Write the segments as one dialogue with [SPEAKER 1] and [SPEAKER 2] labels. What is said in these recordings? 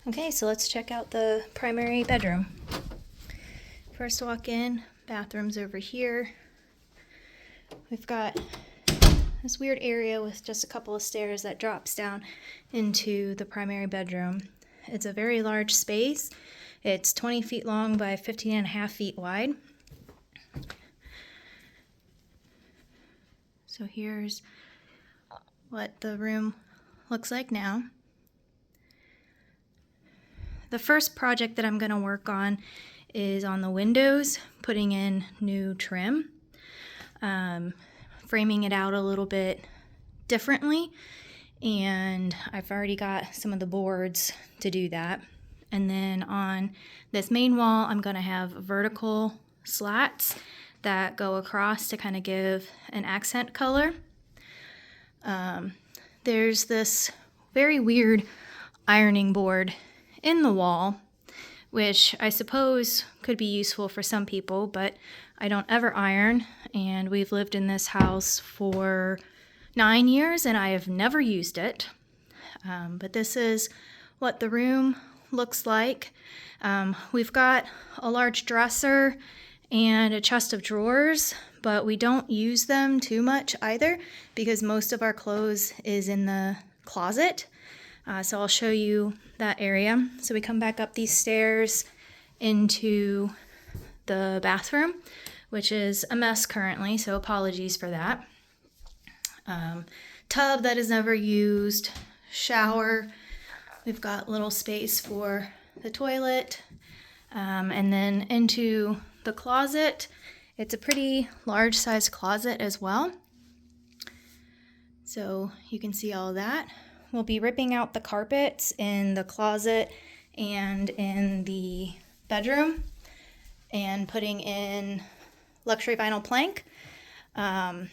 [SPEAKER 1] Okay, so let's check out the primary bedroom. First walk in, bathroom's over here. We've got this weird area with just a couple of stairs that drops down into the primary bedroom. It's a very large space. It's 20 feet long by 15.5 feet wide. So here's what the room looks like now. The first project that I'm going to work on is on the windows, putting in new trim, framing it out a little bit differently, and I've already got some of the boards to do that. And then on this main wall, I'm going to have vertical slats that go across to kind of give an accent color. There's this very weird ironing board in the wall, which I suppose could be useful for some people, but I don't ever iron, and we've lived in this house for 9 years and I have never used it. But this is what the room looks like. We've got a large dresser and a chest of drawers, but we don't use them too much either because most of our clothes is in the closet. So I'll show you that area. So we come back up these stairs into the bathroom, which is a mess currently, so apologies for that. Tub that is never used, shower. We've got little space for the toilet, and then into the closet. It's a pretty large size closet as well. So you can see all of that. We'll be ripping out the carpets in the closet and in the bedroom and putting in luxury vinyl plank. And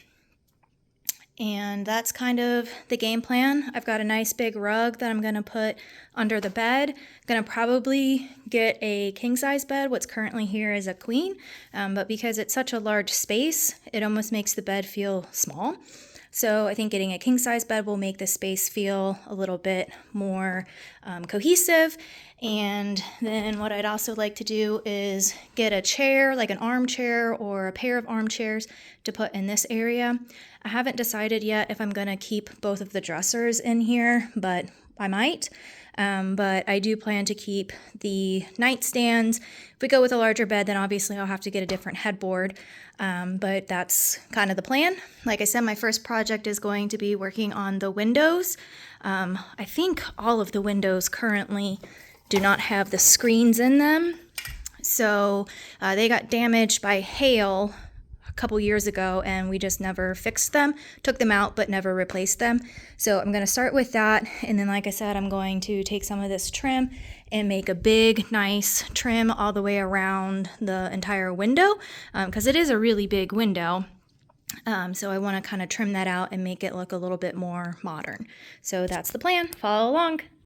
[SPEAKER 1] that's kind of the game plan. I've got a nice big rug that I'm going to put under the bed. Going to probably get a king size bed. What's currently here is a queen, but because it's such a large space, it almost makes the bed feel small. So I think getting a king size bed will make the space feel a little bit more cohesive. And then what I'd also like to do is get a chair, like an armchair or a pair of armchairs to put in this area. I haven't decided yet if I'm going to keep both of the dressers in here, but I might. But I do plan to keep the nightstands. If we go with a larger bed, then obviously I'll have to get a different headboard. But that's kind of the plan. Like I said, my first project is going to be working on the windows. I think all of the windows currently do not have the screens in them. So they got damaged by hail a couple years ago and we just never fixed them, took them out but never replaced them. So I'm going to start with that, and then like I said, I'm going to take some of this trim and make a big nice trim all the way around the entire window because it is a really big window. So I want to kind of trim that out and make it look a little bit more modern. So that's the plan. Follow along.